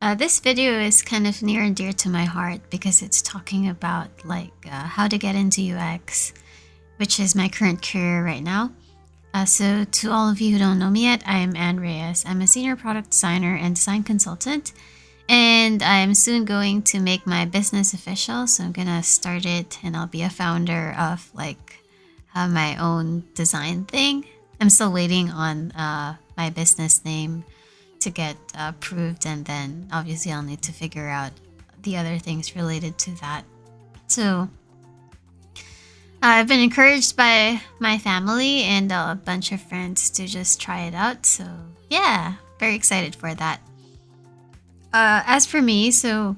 This video is kind of near and dear to my heart because it's talking about how to get into UX, which is my current career right now. So to all of you who don't know me yet, I am Anne Reyes. I'm a senior product designer and design consultant, and I'm soon going to make my business official. So I'm gonna start it, and I'll be a founder of my own design thing. I'm still waiting on my business name to get approved, and then obviously I'll need to figure out the other things related to that. So I've been encouraged by my family and a bunch of friends to just try it out. So yeah, very excited for that. As for me, so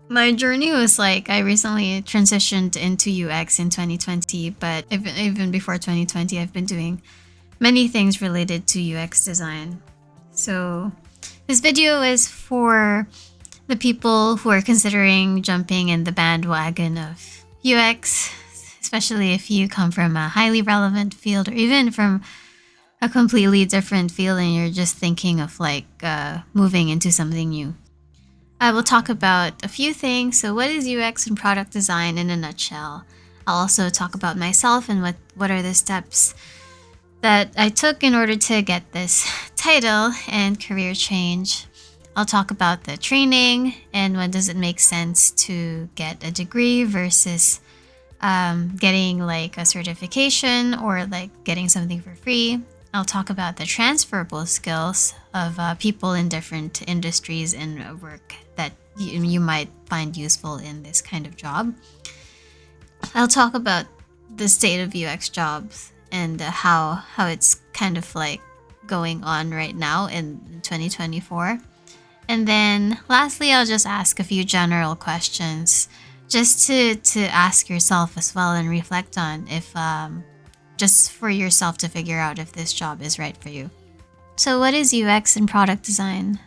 my journey was I recently transitioned into UX in 2020, but even before 2020, I've been doing many things related to UX design. So this video is for the people who are considering jumping in the bandwagon of UX, especially if you come from a highly relevant field or even from a completely different field and you're just thinking of moving into something new. I will talk about a few things. So what is UX and product design in a nutshell? I'll also talk about myself and what are the steps that I took in order to get this title and career change. I'll talk about the training and when does it make sense to get a degree versus getting a certification or getting something for free. I'll talk about the transferable skills of people in different industries and work that you might find useful in this kind of job. I'll talk about the state of UX jobs and how it's kind of going on right now in 2024. And then lastly, I'll just ask a few general questions just to ask yourself as well and reflect on if just for yourself to figure out if this job is right for you. So what is UX and product design?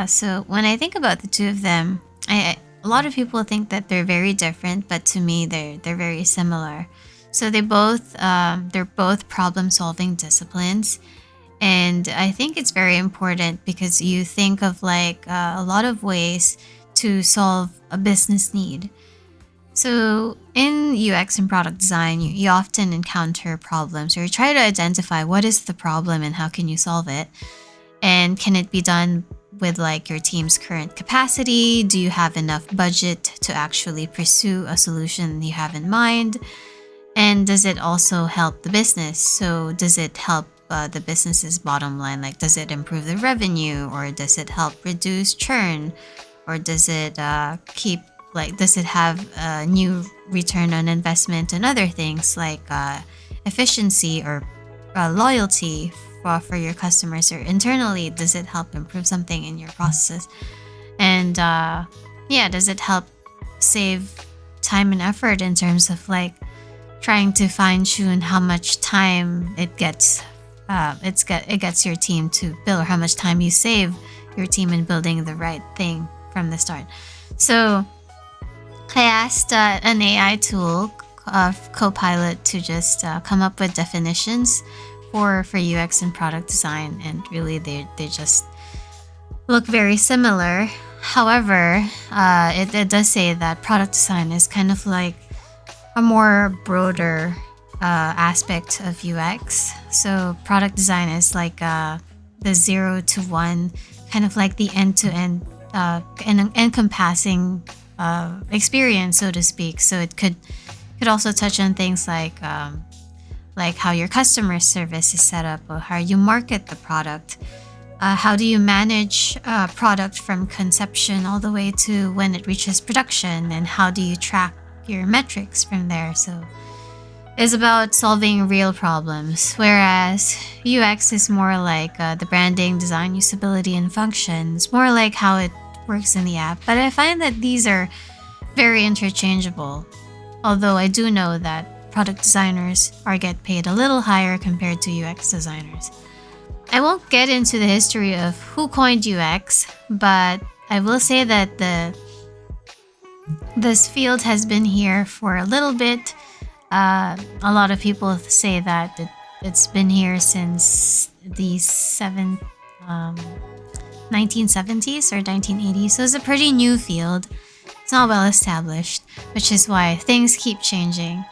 So when I think about the two of them, a lot of people think that they're very different, but to me they're very similar. So they're both problem-solving disciplines, and I think it's very important because you think of a lot of ways to solve a business need. So in UX and product design, you often encounter problems or you try to identify what is the problem and how can you solve it, and can it be done with your team's current capacity? Do you have enough budget to actually pursue a solution you have in mind? And does it also help the business? So does it help the business's bottom line? Does it improve the revenue, or does it help reduce churn, or does it does it have a new return on investment and other things efficiency or loyalty for your customers, or internally does it help improve something in your processes? And does it help save time and effort in terms of trying to fine-tune how much time it gets your team to build, or how much time you save your team in building the right thing from the start. So I asked an AI tool, Copilot, to just come up with definitions for UX and product design, and really they just look very similar. However, it does say that product design is kind of a more broader aspect of UX. So product design is the 0 to 1, kind of the end-to-end encompassing experience, so to speak. So it could also touch on things like how your customer service is set up, or how you market the product. How do you manage a product from conception all the way to when it reaches production, and how do you track your metrics from there? So it's about solving real problems, whereas UX is more the branding, design, usability, and functions, more how it works in the app. But I find that these are very interchangeable, although I do know that product designers get paid a little higher compared to UX designers. I won't get into the history of who coined UX, but I will say that this field has been here for a little bit. A lot of people say that it's been here since the 1970s or 1980s. So it's a pretty new field. It's not well established, which is why things keep changing.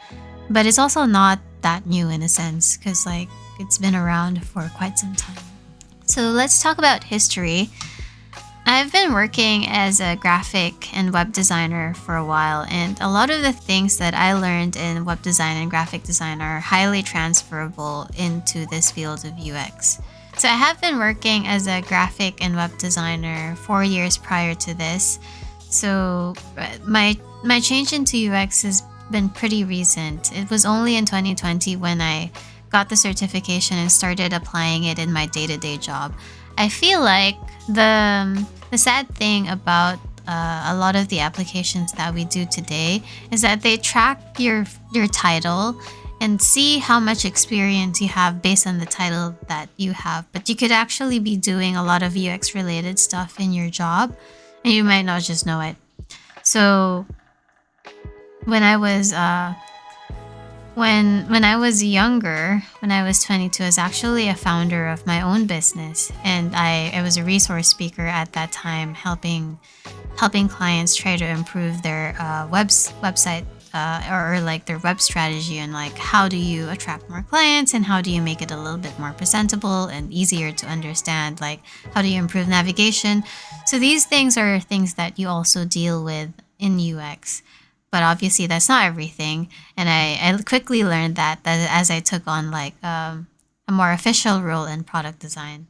But it's also not that new in a sense, because like it's been around for quite some time. So let's talk about history. I've been working as a graphic and web designer for a while, and a lot of the things that I learned in web design and graphic design are highly transferable into this field of UX. So I have been working as a graphic and web designer 4 years prior to this. So my change into UX has been pretty recent. It was only in 2020 when I got the certification and started applying it in my day-to-day job. I feel like the sad thing about a lot of the applications that we do today is that they track your title and see how much experience you have based on the title that you have. But you could actually be doing a lot of UX related stuff in your job, and you might not just know it. So when I was when I was younger, when I was 22, I was actually a founder of my own business, and I was a resource speaker at that time, helping clients try to improve their website or like their web strategy, and like how do you attract more clients and how do you make it a little bit more presentable and easier to understand, like how do you improve navigation. So these things are things that you also deal with in UX, but obviously that's not everything. And I quickly learned that as I took on like a more official role in product design.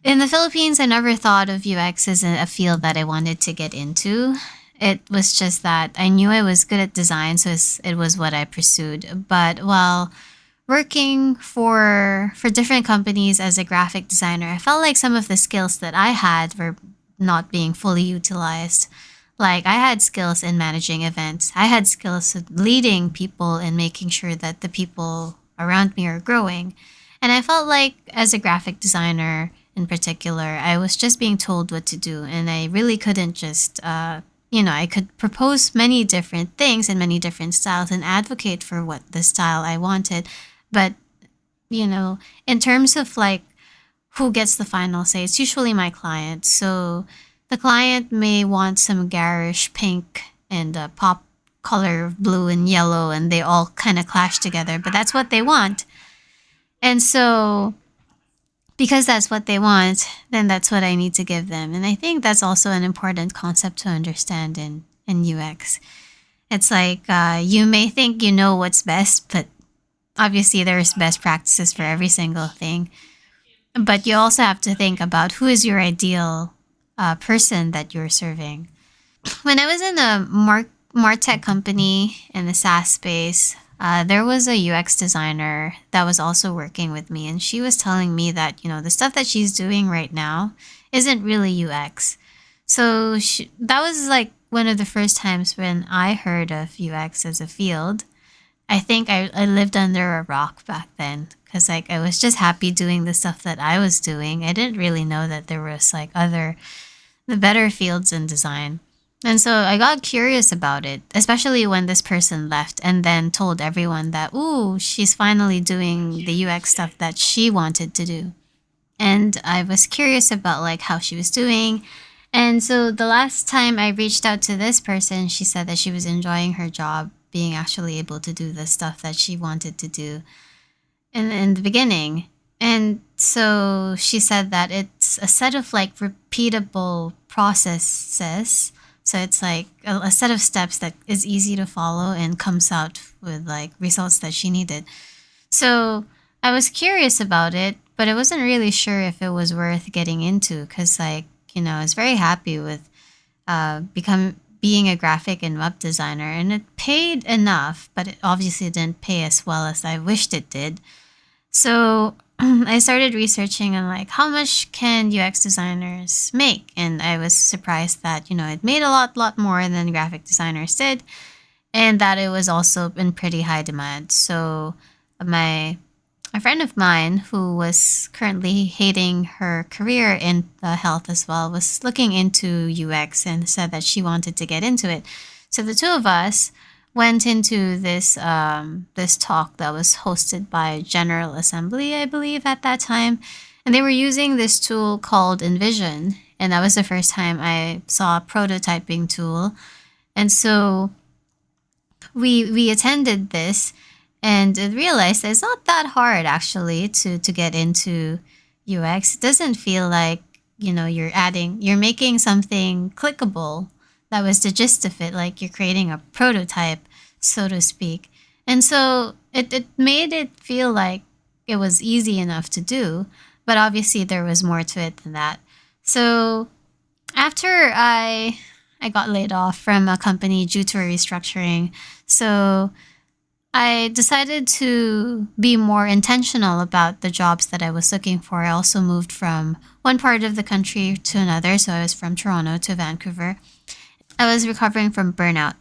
In the Philippines, I never thought of UX as a field that I wanted to get into. It was just that I knew I was good at design, so it was what I pursued. But while working for different companies as a graphic designer, I felt like some of the skills that I had were not being fully utilized. Like I had skills in managing events. I had skills in leading people and making sure that the people around me are growing. And I felt like as a graphic designer in particular, I was just being told what to do, and I really couldn't just I could propose many different things and many different styles and advocate for what the style I wanted. But, in terms of like who gets the final say, it's usually my client. So the client may want some garish pink and a pop color of blue and yellow, and they all kind of clash together, but that's what they want. And so, because that's what they want, then that's what I need to give them. And I think that's also an important concept to understand in UX. It's like you may think you know what's best, but obviously there's best practices for every single thing. But you also have to think about who is your ideal person that you're serving. When I was in a Martech company in the SaaS space, there was a UX designer that was also working with me, and she was telling me that the stuff that she's doing right now isn't really UX. So that was like one of the first times when I heard of UX as a field. I think I lived under a rock back then because like I was just happy doing the stuff that I was doing. I didn't really know that there was like the better fields in design. And so I got curious about it, especially when this person left and then told everyone that, ooh, she's finally doing the UX stuff that she wanted to do. And I was curious about like how she was doing. And so the last time I reached out to this person, she said that she was enjoying her job, being actually able to do the stuff that she wanted to do in the beginning. And so she said that it's a set of like repeatable processes. So it's like a set of steps that is easy to follow and comes out with like results that she needed. So I was curious about it, but I wasn't really sure if it was worth getting into because like, I was very happy with become being a graphic and web designer, and it paid enough, but it obviously didn't pay as well as I wished it did. So I started researching on like how much can UX designers make, and I was surprised that it made a lot more than graphic designers did, and that it was also in pretty high demand. So my a friend of mine who was currently hating her career in health as well was looking into UX and said that she wanted to get into it. So the two of us went into this talk that was hosted by General Assembly, I believe, at that time. And they were using this tool called Envision. And that was the first time I saw a prototyping tool. And so we attended this and realized that it's not that hard actually to get into UX. It doesn't feel like, you're making something clickable. That was the gist of it, like you're creating a prototype, so to speak. And so it made it feel like it was easy enough to do, but obviously there was more to it than that. So after I got laid off from a company due to a restructuring, so I decided to be more intentional about the jobs that I was looking for. I also moved from one part of the country to another, so I was from Toronto to Vancouver. I was recovering from burnout.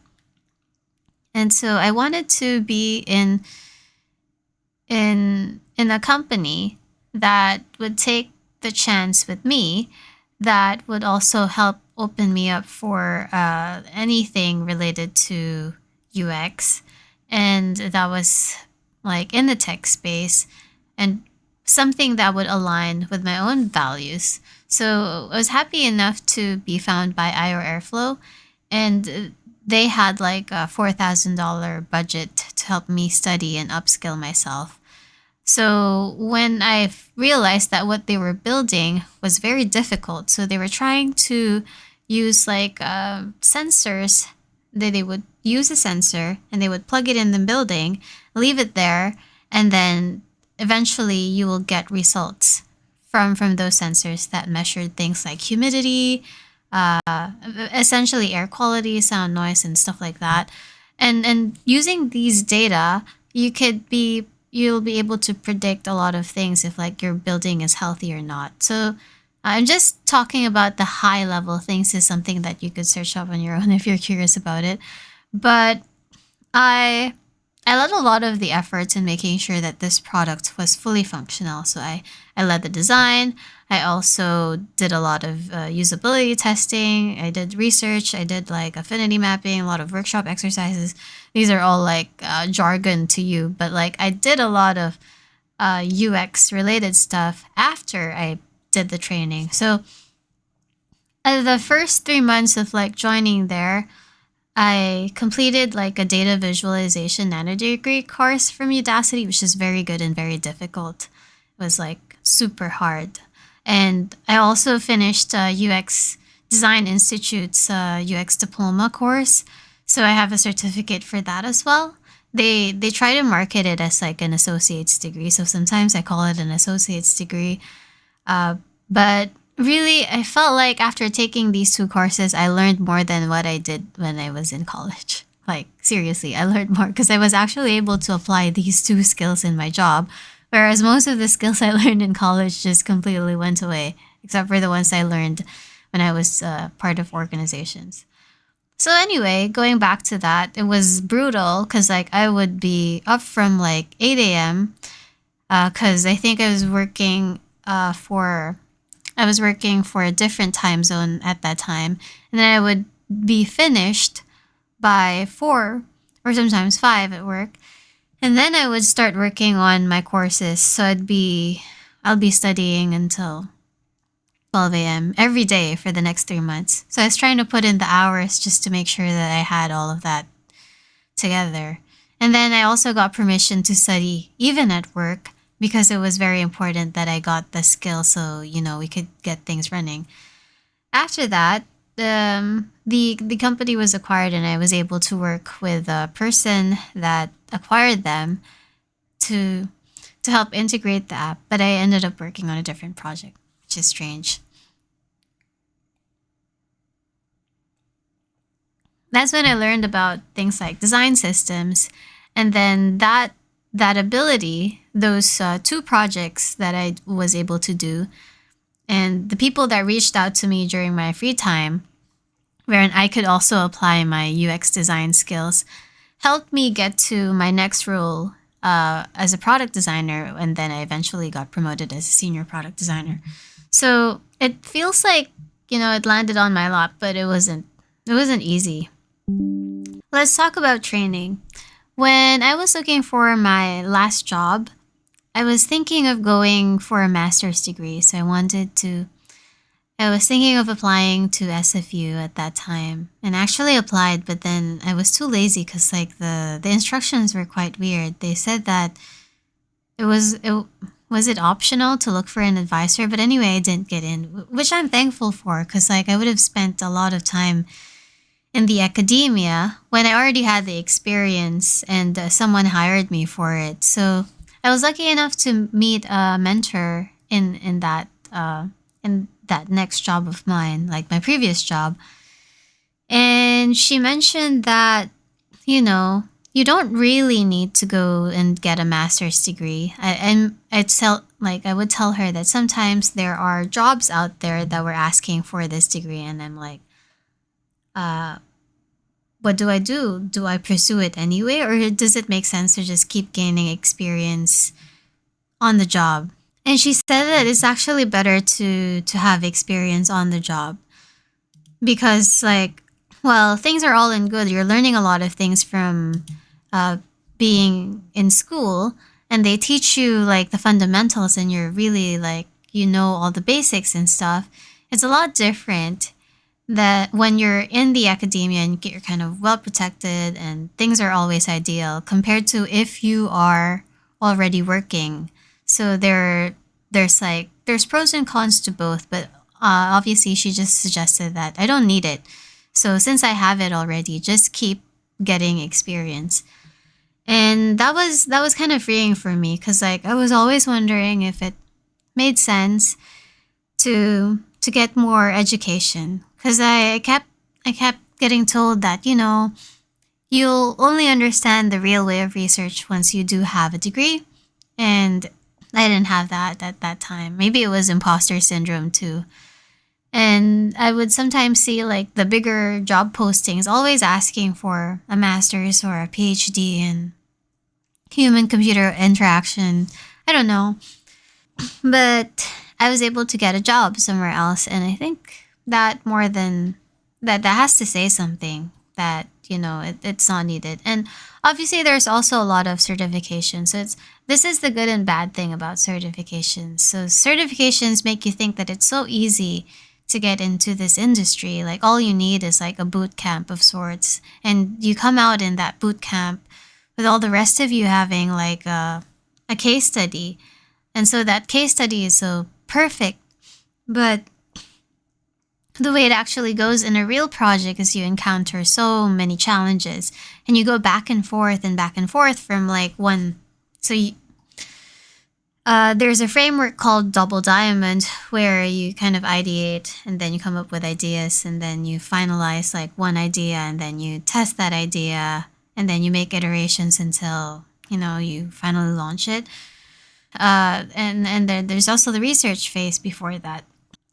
And so I wanted to be in a company that would take the chance with me, that would also help open me up for anything related to UX, and that was like in the tech space and something that would align with my own values. So I was happy enough to be found by IO Airflow, and they had like a $4,000 budget to help me study and upskill myself. So when I realized that what they were building was very difficult, so they were trying to use like sensors. They would use a sensor and they would plug it in the building, leave it there, and then eventually you will get results from those sensors that measured things like humidity, essentially air quality, sound, noise, and stuff like that. And using these data, you'll be able to predict a lot of things if like your building is healthy or not. So I'm just talking about the high level things, is something that you could search up on your own if you're curious about it. But I I led a lot of the efforts in making sure that this product was fully functional. So I led the design. I also did a lot of usability testing. I did research. I did like affinity mapping, a lot of workshop exercises. These are all like jargon to you, but like I did a lot of UX related stuff after I did the training. So the first 3 months of like joining there, I completed like a data visualization nanodegree course from Udacity, which is very good and very difficult. It was like super hard. And I also finished UX Design Institute's UX Diploma course. So I have a certificate for that as well. They try to market it as like an associate's degree. So sometimes I call it an associate's degree. But really, I felt like after taking these two courses, I learned more than what I did when I was in college. Like, seriously, I learned more because I was actually able to apply these two skills in my job, whereas most of the skills I learned in college just completely went away, except for the ones I learned when I was part of organizations. So, anyway, going back to that, it was brutal because, like, I would be up from like 8 a.m. Because I think I was working for a different time zone at that time. And then I would be finished by 4 or sometimes 5 at work. And then I would start working on my courses. So I'll be studying until 12 a.m. every day for the next 3 months. So I was trying to put in the hours just to make sure that I had all of that together. And then I also got permission to study even at work because it was very important that I got the skill so, we could get things running. After that, the company was acquired and I was able to work with a person that acquired them to help integrate the app, but I ended up working on a different project, which is strange. That's when I learned about things like design systems, and then that ability, those two projects that I was able to do, and the people that reached out to me during my free time, wherein I could also apply my UX design skills, helped me get to my next role as a product designer, and then I eventually got promoted as a senior product designer. So it feels like it landed on my lap, but it wasn't. It wasn't easy. Let's talk about training. When I was looking for my last job, I was thinking of going for a master's degree, so I was thinking of applying to SFU at that time and actually applied, but then I was too lazy because like the instructions were quite weird. They said that it was it optional to look for an advisor, but anyway, I didn't get in, which I'm thankful for because like I would have spent a lot of time in the academia when I already had the experience and someone hired me for it. So I was lucky enough to meet a mentor in that next job of mine, like my previous job, and she mentioned that you know you don't really need to go and get a master's degree. I would tell her that sometimes there are jobs out there that were asking for this degree, and I'm like, uh, what do I do? Do I pursue it anyway, or does it make sense to just keep gaining experience on the job? And she said that it's actually better to have experience on the job because like well things are all in good, you're learning a lot of things from uh, being in school, and they teach you like the fundamentals and you're really like you know all the basics and stuff. It's a lot different that when you're in the academia and you're kind of well protected and things are always ideal compared to if you are already working. So there's pros and cons to both, but obviously she just suggested that I don't need it. So since I have it already, just keep getting experience. And that was kind of freeing for me cuz like I was always wondering if it made sense to get more education because I kept getting told that you'll only understand the real way of research once you do have a degree, and I didn't have that at that time. Maybe it was imposter syndrome too. And I would sometimes see like the bigger job postings always asking for a master's or a PhD in human computer interaction. I don't know. But I was able to get a job somewhere else, and I think that more than that has to say something that it's not needed. And obviously there's also a lot of certifications, so it's this is the good and bad thing about certifications. So certifications make you think that it's so easy to get into this industry, like all you need is like a boot camp of sorts, and you come out in that boot camp with all the rest of you having like a case study, and so that case study is so perfect. But the way it actually goes in a real project is you encounter so many challenges and you go back and forth from like one. So there's a framework called Double Diamond where you kind of ideate and then you come up with ideas and then you finalize like one idea and then you test that idea and then you make iterations until you finally launch it. And there's also the research phase before that.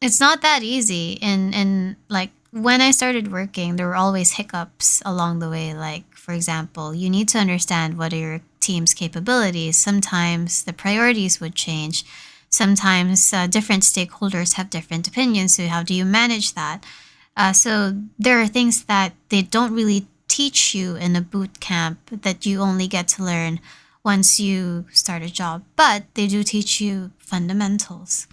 It's not that easy, and like when I started working there were always hiccups along the way. Like for example, you need to understand what are your team's capabilities. Sometimes the priorities would change. Sometimes different stakeholders have different opinions, so how do you manage that? So there are things that they don't really teach you in a boot camp that you only get to learn once you start a job, but they do teach you fundamentals,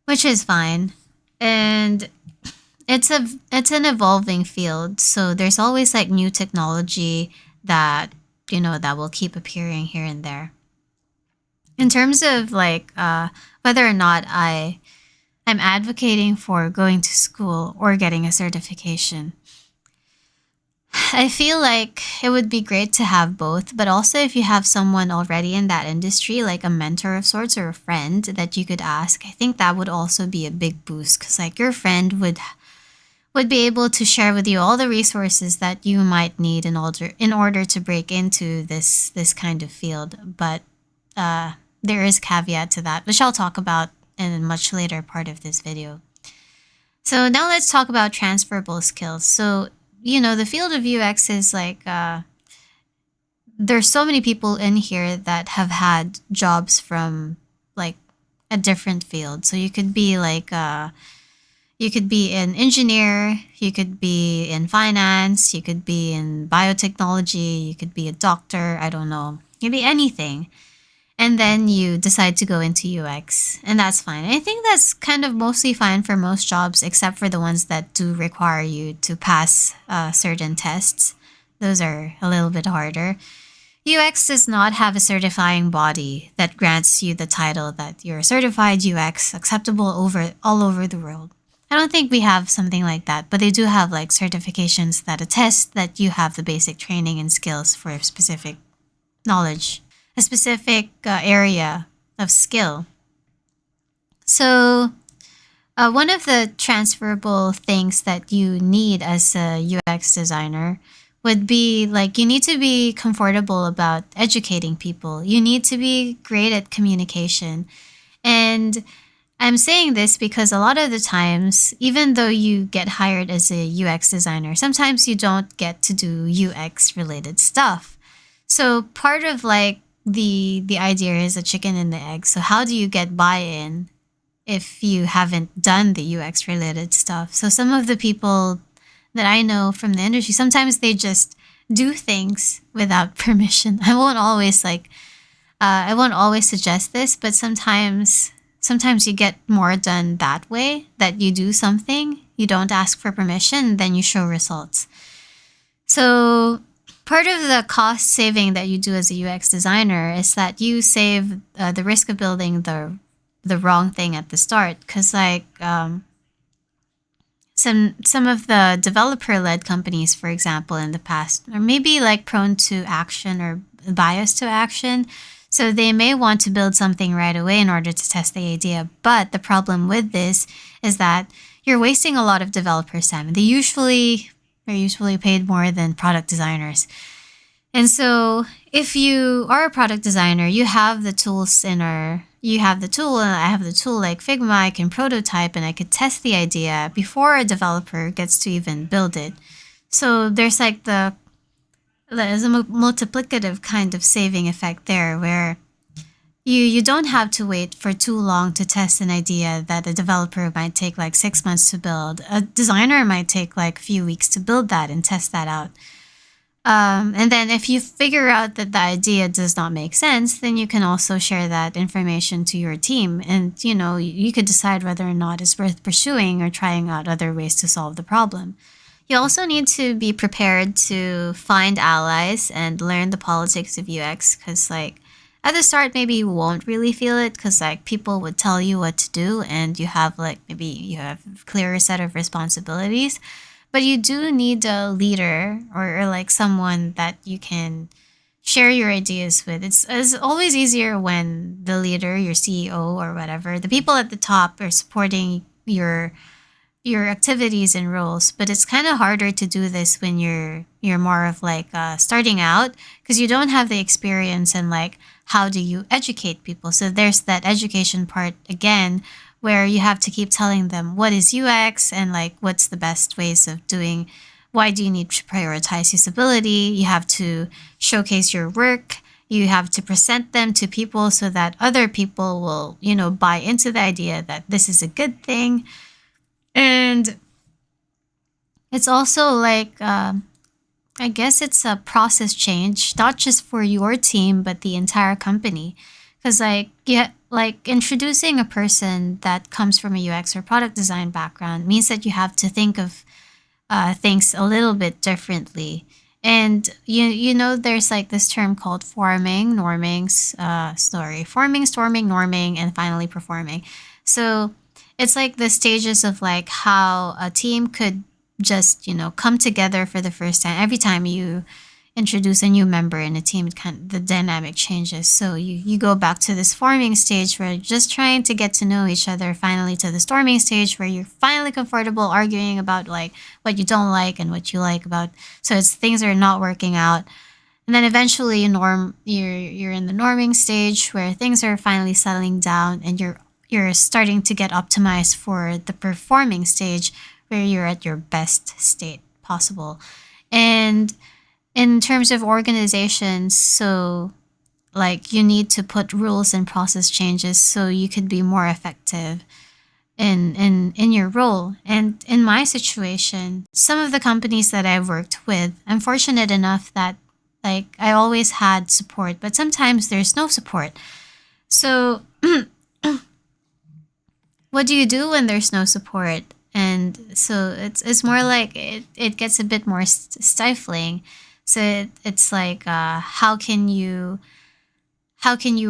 which is fine. And it's an evolving field, so there's always like new technology that that will keep appearing here and there. In terms of like whether or not I'm advocating for going to school or getting a certification, I feel like it would be great to have both, but also if you have someone already in that industry, like a mentor of sorts or a friend that you could ask, I think that would also be a big boost because like your friend would be able to share with you all the resources that you might need in order to break into this kind of field. But there is caveat to that, which I'll talk about in a much later part of this video. So now let's talk about transferable skills. So the field of UX is like there's so many people in here that have had jobs from like a different field. So you could be an engineer, you could be in finance, you could be in biotechnology, you could be a doctor, I don't know. You could be anything. and then you decide to go into UX, and that's fine. I think that's kind of mostly fine for most jobs, except for the ones that do require you to pass certain tests. Those are a little bit harder. UX does not have a certifying body that grants you the title that you're a certified UX, acceptable over all over the world. I don't think we have something like that, but they do have like certifications that attest that you have the basic training and skills for a specific knowledge, a specific area of skill. So, one of the transferable things that you need as a UX designer would be like you need to be comfortable about educating people. You need to be great at communication. And I'm saying this because a lot of the times, even though you get hired as a UX designer, sometimes you don't get to do UX related stuff. So part of like the idea is a chicken and the egg. So how do you get buy-in if you haven't done the UX related stuff? So some of the people that I know from the industry, sometimes they just do things without permission. I won't always suggest this, but sometimes you get more done that way, that you do something, you don't ask for permission, then you show results. So part of the cost saving that you do as a UX designer is that you save the risk of building the wrong thing at the start, because some of the developer led companies, for example, in the past are maybe like prone to action or biased to action. So they may want to build something right away in order to test the idea. But the problem with this is that you're wasting a lot of developers' time. They're usually paid more than product designers. And so if you are a product designer, you have the tools you have the tool, and I have the tool like Figma. I can prototype and I could test the idea before a developer gets to even build it. So there's a multiplicative kind of saving effect there, where you don't have to wait for too long to test an idea that a developer might take like 6 months to build. A designer might take like a few weeks to build that and test that out. And then if you figure out that the idea does not make sense, then you can also share that information to your team. And, you could decide whether or not it's worth pursuing or trying out other ways to solve the problem. You also need to be prepared to find allies and learn the politics of UX, because like at the start maybe you won't really feel it, because like people would tell you what to do and maybe you have a clearer set of responsibilities. But you do need a leader, or like someone that you can share your ideas with. It's always easier when the leader, your CEO or whatever, the people at the top are supporting your activities and roles. But it's kind of harder to do this when you're more of like starting out, because you don't have the experience, and like how do you educate people? So there's that education part again, where you have to keep telling them what is UX and like what's the best ways of doing. Why do you need to prioritize usability? You have to showcase your work. You have to present them to people so that other people will, buy into the idea that this is a good thing. And it's also like, I guess it's a process change, not just for your team, but the entire company. Because like introducing a person that comes from a UX or product design background means that you have to think of things a little bit differently. And there's like this term called forming, storming, norming, and finally performing. So it's like the stages of like how a team could just come together for the first time. Every time you introduce a new member in a team, the dynamic changes. So you go back to this forming stage where you're just trying to get to know each other, finally to the storming stage where you're finally comfortable arguing about like what you don't like and what you like about. So it's things are not working out. And then eventually you're in the norming stage where things are finally settling down, and you're starting to get optimized for the performing stage where you're at your best state possible. And in terms of organizations, so like you need to put rules and process changes so you could be more effective in your role. And in my situation, some of the companies that I've worked with, I'm fortunate enough that like I always had support, but sometimes there's no support. So, what do you do when there's no support? And so it's more like it gets a bit more stifling. So it's like how can you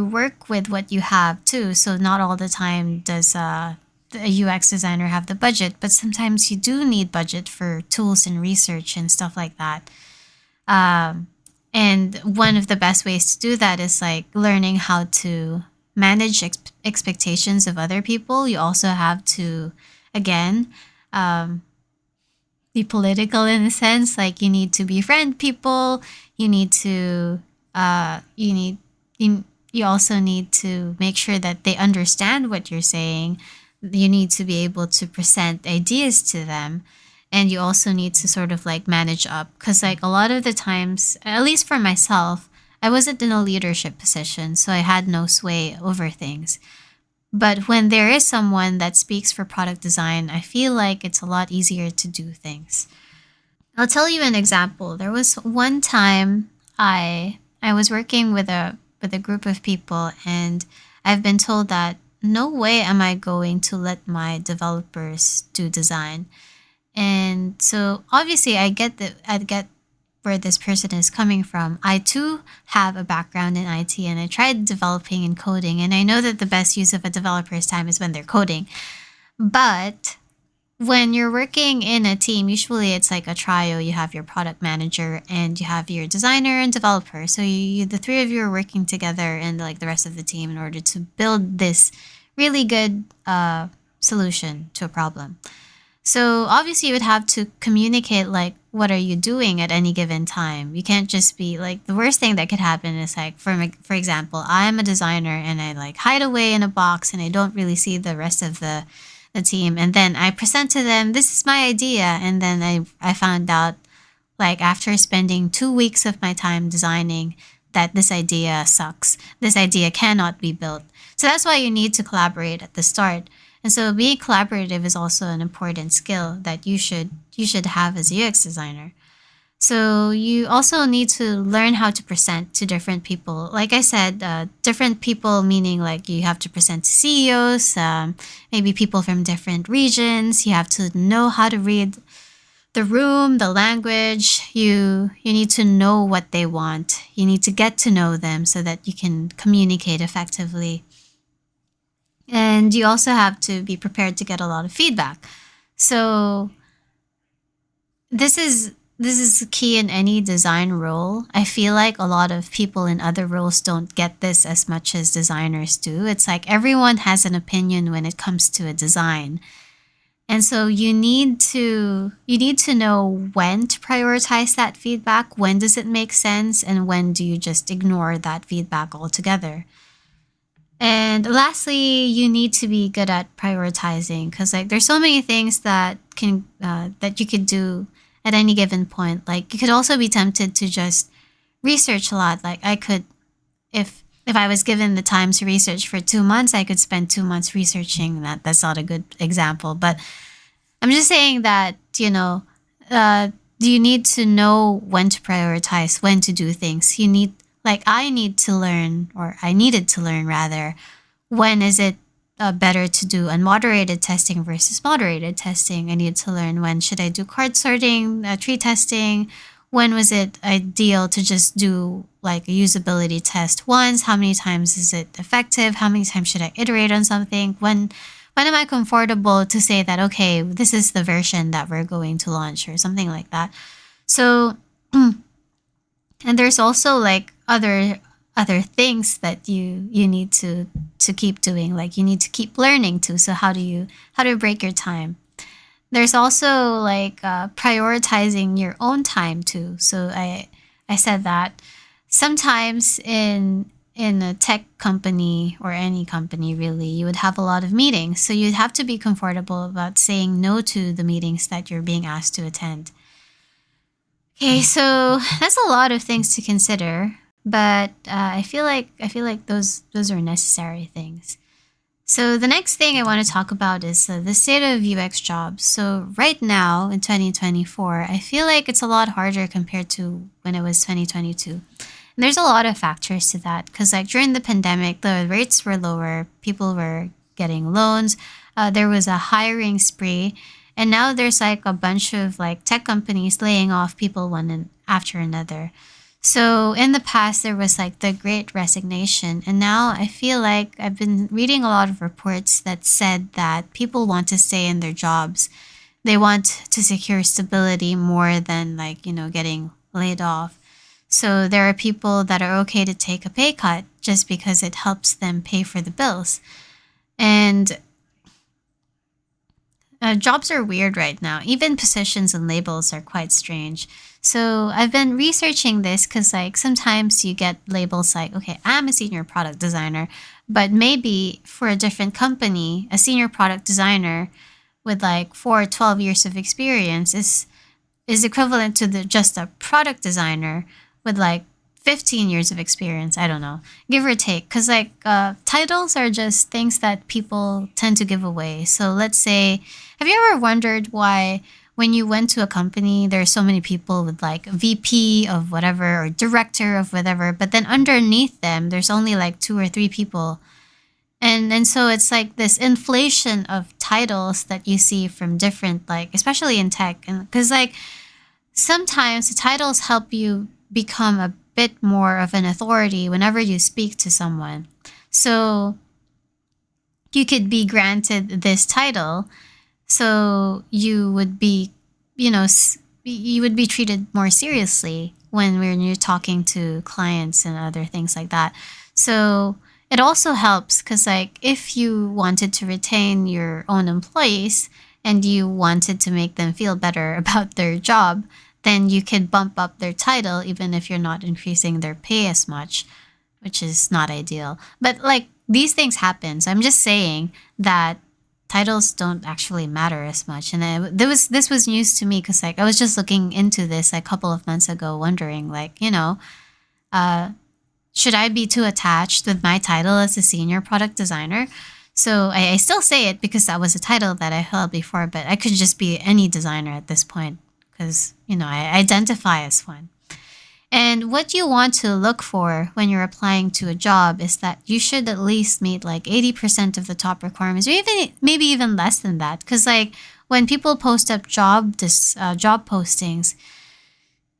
work with what you have too? So not all the time does a UX designer have the budget, but sometimes you do need budget for tools and research and stuff like that. Um, and one of the best ways to do that is like learning how to manage expectations of other people. You also have to, again, um, be political in a sense. Like you need to befriend people. You need to, you need, you also need to make sure that they understand what you're saying. You need to be able to present ideas to them. And you also need to sort of like manage up. Because, like, a lot of the times, at least for myself, I wasn't in a leadership position. So I had no sway over things. But when there is someone that speaks for product design, I feel like it's a lot easier to do things. I'll tell you an example. There was one time I was working with a group of people, and I've been told that no way am I going to let my developers do design. And so obviously I get where this person is coming from. I too have a background in IT, and I tried developing and coding, and I know that the best use of a developer's time is when they're coding. But when you're working in a team, usually it's like a trio. You have your product manager and you have your designer and developer. So the three of you are working together and like the rest of the team in order to build this really good solution to a problem. So obviously you would have to communicate like what are you doing at any given time. You can't just be like the worst thing that could happen is like for example, I'm a designer and I like hide away in a box and I don't really see the rest of the team, and then I present to them this is my idea, and then I found out like after spending 2 weeks of my time designing that this idea sucks. This idea cannot be built. So that's why you need to collaborate at the start. And so being collaborative is also an important skill that you should have as a UX designer. So you also need to learn how to present to different people. Like I said, different people meaning like you have to present to CEOs, maybe people from different regions. You have to know how to read the room, the language. You need to know what they want. You need to get to know them so that you can communicate effectively. And you also have to be prepared to get a lot of feedback. So this is key in any design role. I feel like a lot of people in other roles don't get this as much as designers do. It's like everyone has an opinion when it comes to a design. And so you need to know when to prioritize that feedback, when does it make sense, and when do you just ignore that feedback altogether. And lastly, you need to be good at prioritizing because like there's so many things that you could do at any given point. Like you could also be tempted to just research a lot. Like I could, if I was given the time to research for 2 months, I could spend 2 months researching that. That's not a good example, but I'm just saying that uh, you need to know when to prioritize, when to do things. I need to learn, or I needed to learn rather, when is it better to do unmoderated testing versus moderated testing. I need to learn when should I do card sorting, tree testing. When was it ideal to just do like a usability test once? How many times is it effective? How many times should I iterate on something? When am I comfortable to say that okay, this is the version that we're going to launch or something like that? So and there's also like other things that you need to keep doing, like you need to keep learning too. So how do you break your time? There's also like prioritizing your own time too. So I said that sometimes in a tech company or any company really, you would have a lot of meetings, so you'd have to be comfortable about saying no to the meetings that you're being asked to attend. Okay, so that's a lot of things to consider, but I feel like those are necessary things. So the next thing I want to talk about is the state of UX jobs. So right now in 2024, I feel like it's a lot harder compared to when it was 2022. There's a lot of factors to that because, like, during the pandemic, the rates were lower, people were getting loans, there was a hiring spree, and now there's like a bunch of like tech companies laying off people after another. So in the past, there was like the great resignation, and now I feel like I've been reading a lot of reports that said that people want to stay in their jobs. They want to secure stability more than, like, getting laid off. So there are people that are okay to take a pay cut just because it helps them pay for the bills. And jobs are weird right now. Even positions and labels are quite strange. So I've been researching this because, like, sometimes you get labels like, okay, I'm a senior product designer, but maybe for a different company, a senior product designer with like 4 or 12 years of experience is equivalent to the just a product designer with like 15 years of experience. I don't know, give or take, because like titles are just things that people tend to give away. So let's say, have you ever wondered why when you went to a company there's so many people with like VP of whatever or director of whatever, but then underneath them there's only like 2 or 3 people, and so it's like this inflation of titles that you see from different, like, especially in tech, and because like sometimes the titles help you become a bit more of an authority whenever you speak to someone. So you could be granted this title, so you would be, you would be treated more seriously when you're talking to clients and other things like that. So it also helps because, like, if you wanted to retain your own employees and you wanted to make them feel better about their job, then you could bump up their title even if you're not increasing their pay as much, which is not ideal. But like these things happen. So I'm just saying that titles don't actually matter as much. And this was news to me because, like, I was just looking into this like a couple of months ago, wondering, like, uh, should I be too attached with my title as a senior product designer? So I still say it because that was a title that I held before, but I could just be any designer at this point because, I identify as one. And what you want to look for when you're applying to a job is that you should at least meet like 80% of the top requirements, or even maybe even less than that. Because, like, when people post up job postings,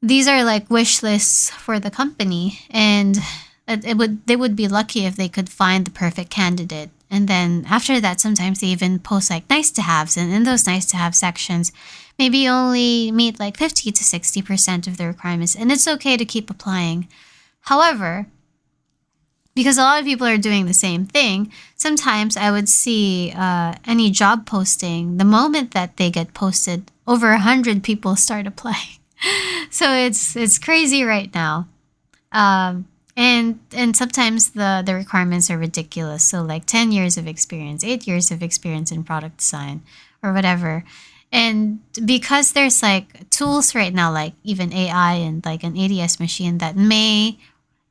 these are like wish lists for the company, and they would be lucky if they could find the perfect candidate. And then after that, sometimes they even post like nice to haves, and in those nice to have sections, maybe you only meet like 50 to 60% of the requirements, and it's okay to keep applying. However, because a lot of people are doing the same thing, sometimes I would see any job posting, the moment that they get posted, over 100 people start applying. So it's crazy right now. And sometimes the requirements are ridiculous. So like 10 years of experience, 8 years of experience in product design or whatever. And because there's like tools right now, like even AI and like an ADS machine that may,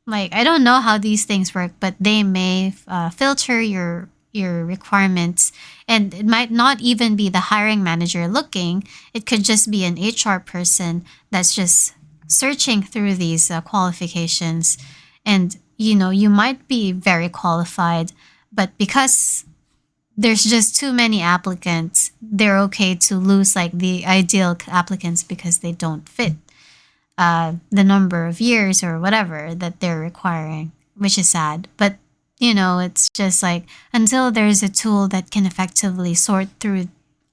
like, I don't know how these things work, but they may filter your requirements, and it might not even be the hiring manager looking. It could just be an HR person that's just searching through these qualifications, and you might be very qualified, but because there's just too many applicants, they're okay to lose like the ideal applicants because they don't fit the number of years or whatever that they're requiring, which is sad. But it's just like until there's a tool that can effectively sort through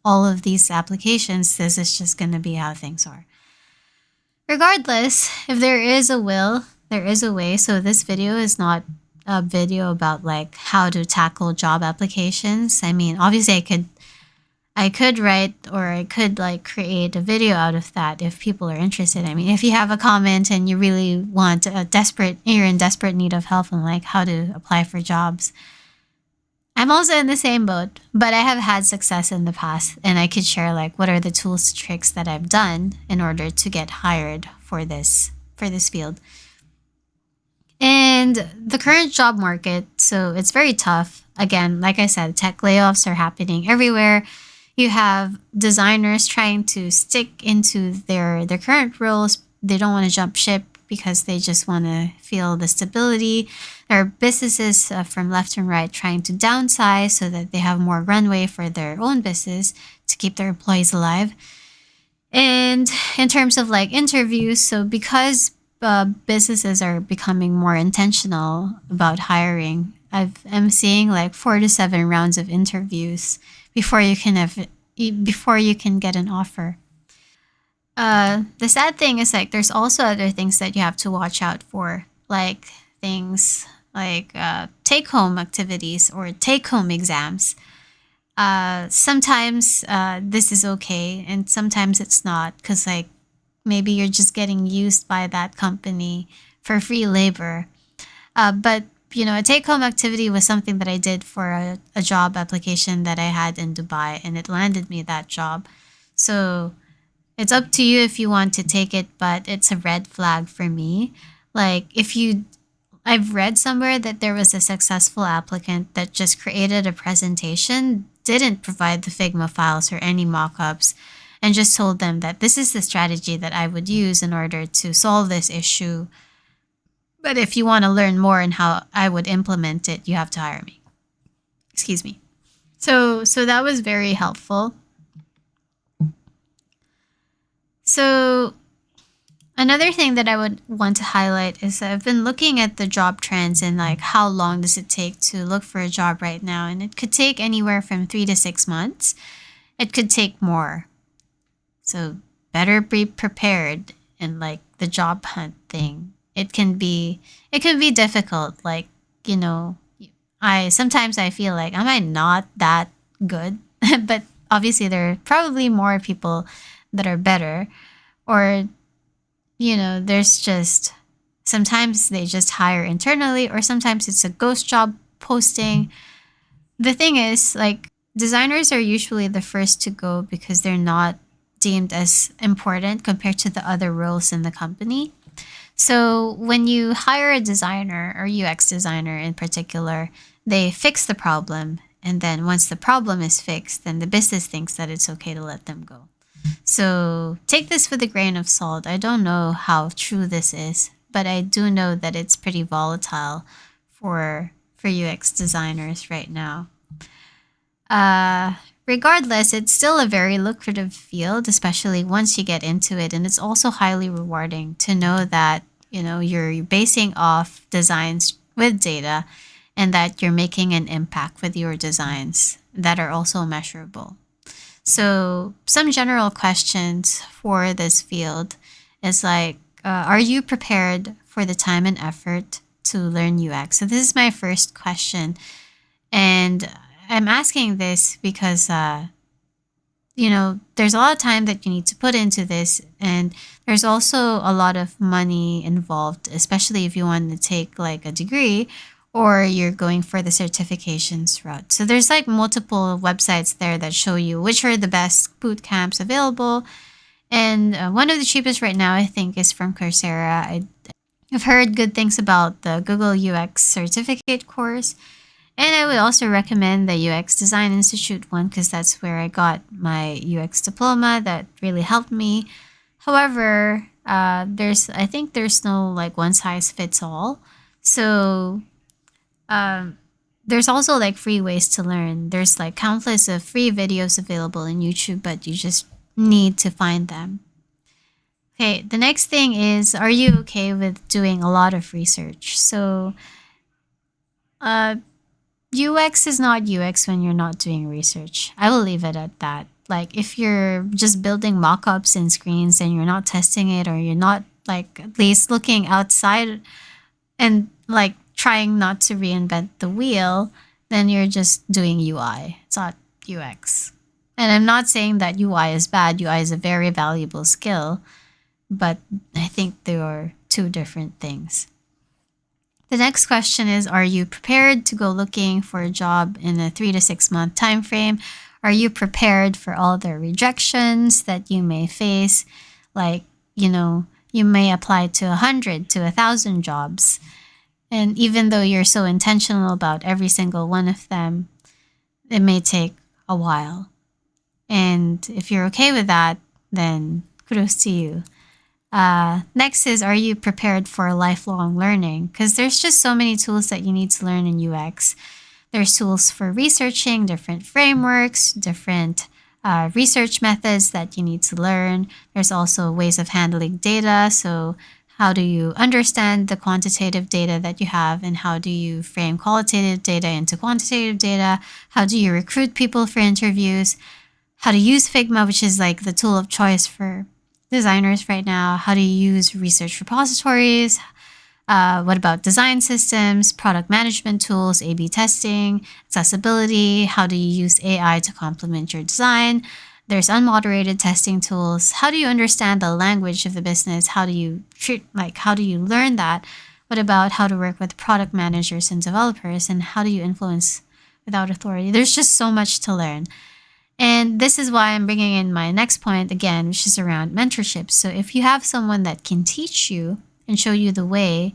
all of these applications, this is just going to be how things are. Regardless, if there is a will, there is a way. So this video is not a video about like how to tackle job applications. I mean, obviously I could write, or I could like create a video out of that if people are interested. I mean, if you have a comment and you really want you're in desperate need of help on like how to apply for jobs, I'm also in the same boat, but I have had success in the past, and I could share like what are the tools, tricks that I've done in order to get hired for this field. And the current job market, so it's very tough. Again, like I said, tech layoffs are happening everywhere. You have designers trying to stick into their current roles. They don't want to jump ship because they just want to feel the stability. There are businesses from left and right trying to downsize so that they have more runway for their own business to keep their employees alive. And in terms of like interviews, so because businesses are becoming more intentional about hiring, I'm seeing like 4 to 7 rounds of interviews before you can have before you can get an offer. The sad thing is like there's also other things that you have to watch out for, like things like take home activities or take home exams. Sometimes this is okay, and sometimes it's not, because like maybe you're just getting used by that company for free labor. But a take home activity was something that I did for a job application that I had in Dubai, and it landed me that job. So it's up to you if you want to take it, but it's a red flag for me. Like, I've read somewhere that there was a successful applicant that just created a presentation, didn't provide the Figma files or any mock ups, and just told them that this is the strategy that I would use in order to solve this issue. But if you want to learn more on how I would implement it, you have to hire me. Excuse me. So that was very helpful. So another thing that I would want to highlight is I've been looking at the job trends and like how long does it take to look for a job right now, and it could take anywhere from 3 to 6 months. It could take more. So better be prepared in like the job hunt thing. It can be difficult. Like, I sometimes I feel like am I not that good? But obviously there are probably more people that are better, or there's just sometimes they just hire internally, or sometimes it's a ghost job posting. The thing is, like, designers are usually the first to go because they're not deemed as important compared to the other roles in the company. So when you hire a designer or UX designer in particular, they fix the problem. And then once the problem is fixed, then the business thinks that it's okay to let them go. So take this with a grain of salt. I don't know how true this is, but I do know that it's pretty volatile for UX designers right now. Uh, Regardless, it's still a very lucrative field, especially once you get into it, and it's also highly rewarding to know that you're basing off designs with data, and that you're making an impact with your designs that are also measurable. So, some general questions for this field is like, are you prepared for the time and effort to learn UX? So, this is my first question. And I'm asking this because, there's a lot of time that you need to put into this. And there's also a lot of money involved, especially if you want to take like a degree or you're going for the certifications route. So there's like multiple websites there that show you which are the best boot camps available. And one of the cheapest right now, I think, is from Coursera. I've heard good things about the Google UX certificate course. And I would also recommend the UX Design Institute one because that's where I got my UX diploma. That really helped me. However, I think there's no like one size fits all. So there's also like free ways to learn. There's like countless of free videos available in YouTube, but you just need to find them. Okay, the next thing is, are you okay with doing a lot of research? So, uh, UX is not UX when you're not doing research. I will leave it at that. Like, if you're just building mock ups and screens and you're not testing it, or you're not like at least looking outside and like trying not to reinvent the wheel, then you're just doing UI. It's not UX. And I'm not saying that UI is bad. UI is a very valuable skill, but I think they are two different things. The next question is, are you prepared to go looking for a job in a 3 to 6 month time frame? Are you prepared for all the rejections that you may face? Like, you may apply to 100 to 1,000 jobs. And even though you're so intentional about every single one of them, it may take a while. And if you're okay with that, then kudos to you. Next is, are you prepared for lifelong learning? Because there's just so many tools that you need to learn in UX. There's tools for researching, different frameworks, different research methods that you need to learn. There's also ways of handling data. So, how do you understand the quantitative data that you have, and how do you frame qualitative data into quantitative data? How do you recruit people for interviews? How to use Figma, which is like the tool of choice for designers right now. How to use research repositories. What about design systems, product management tools, A/B testing, accessibility? How do you use AI to complement your design? There's unmoderated testing tools. How do you understand the language of the business? How do you how do you learn that? What about how to work with product managers and developers? And how do you influence without authority? There's just so much to learn. And this is why I'm bringing in my next point again, which is around mentorship. So if you have someone that can teach you and show you the way,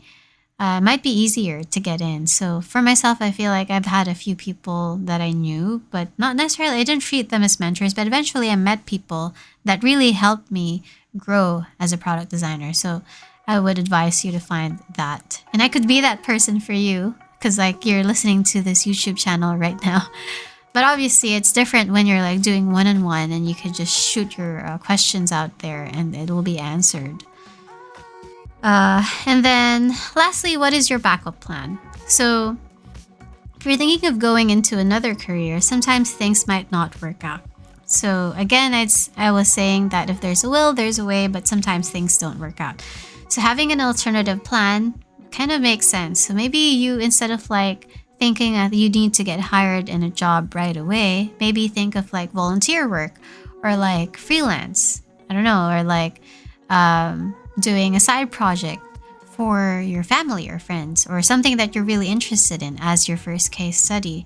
it might be easier to get in. So for myself, I feel like I've had a few people that I knew, but not necessarily, I didn't treat them as mentors, but eventually I met people that really helped me grow as a product designer. So I would advise you to find that. And I could be that person for you, because like you're listening to this YouTube channel right now. But obviously, it's different when you're like doing one-on-one and you can just shoot your questions out there and it will be answered. And then lastly, what is your backup plan? So if you're thinking of going into another career, sometimes things might not work out. So again, I was saying that if there's a will, there's a way, but sometimes things don't work out. So having an alternative plan kind of makes sense. So maybe you, instead of like thinking that you need to get hired in a job right away, maybe think of like volunteer work or like freelance. I don't know, or like doing a side project for your family or friends, or something that you're really interested in as your first case study.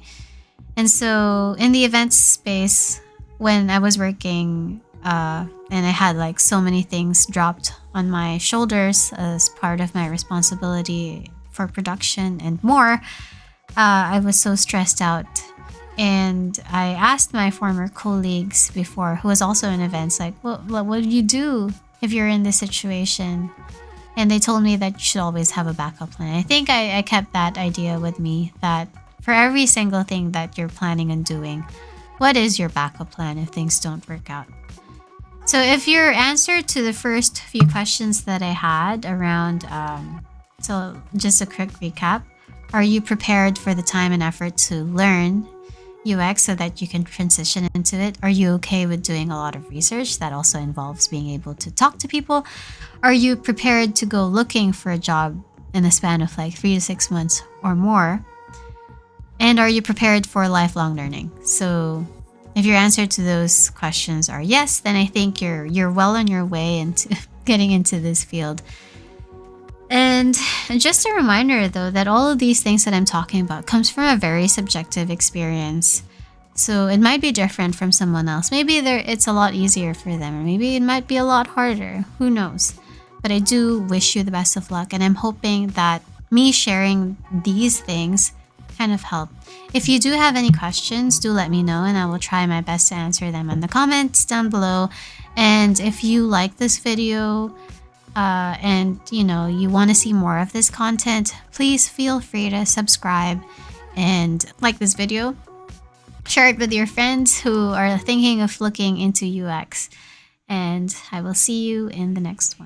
And so in the events space, when I was working and I had like so many things dropped on my shoulders as part of my responsibility for production and more, I was so stressed out. And I asked my former colleagues before, who was also in events, like, what do you do if you're in this situation? And they told me that you should always have a backup plan. I think I kept that idea with me, that for every single thing that you're planning on doing, what is your backup plan if things don't work out? So if your answer to the first few questions that I had around, so just a quick recap, are you prepared for the time and effort to learn UX so that you can transition into it? Are you okay with doing a lot of research that also involves being able to talk to people? Are you prepared to go looking for a job in a span of like 3 to 6 months or more? And are you prepared for lifelong learning? So if your answer to those questions are yes, then I think you're well on your way into getting into this field. And just a reminder though, that all of these things that I'm talking about comes from a very subjective experience. So it might be different from someone else. Maybe it's a lot easier for them, or maybe it might be a lot harder. Who knows? But I do wish you the best of luck, and I'm hoping that me sharing these things kind of help. If you do have any questions, do let me know, and I will try my best to answer them in the comments down below. And if you like this video, and you want to see more of this content, please feel free to subscribe and like this video. Share it with your friends who are thinking of looking into UX, and I will see you in the next one.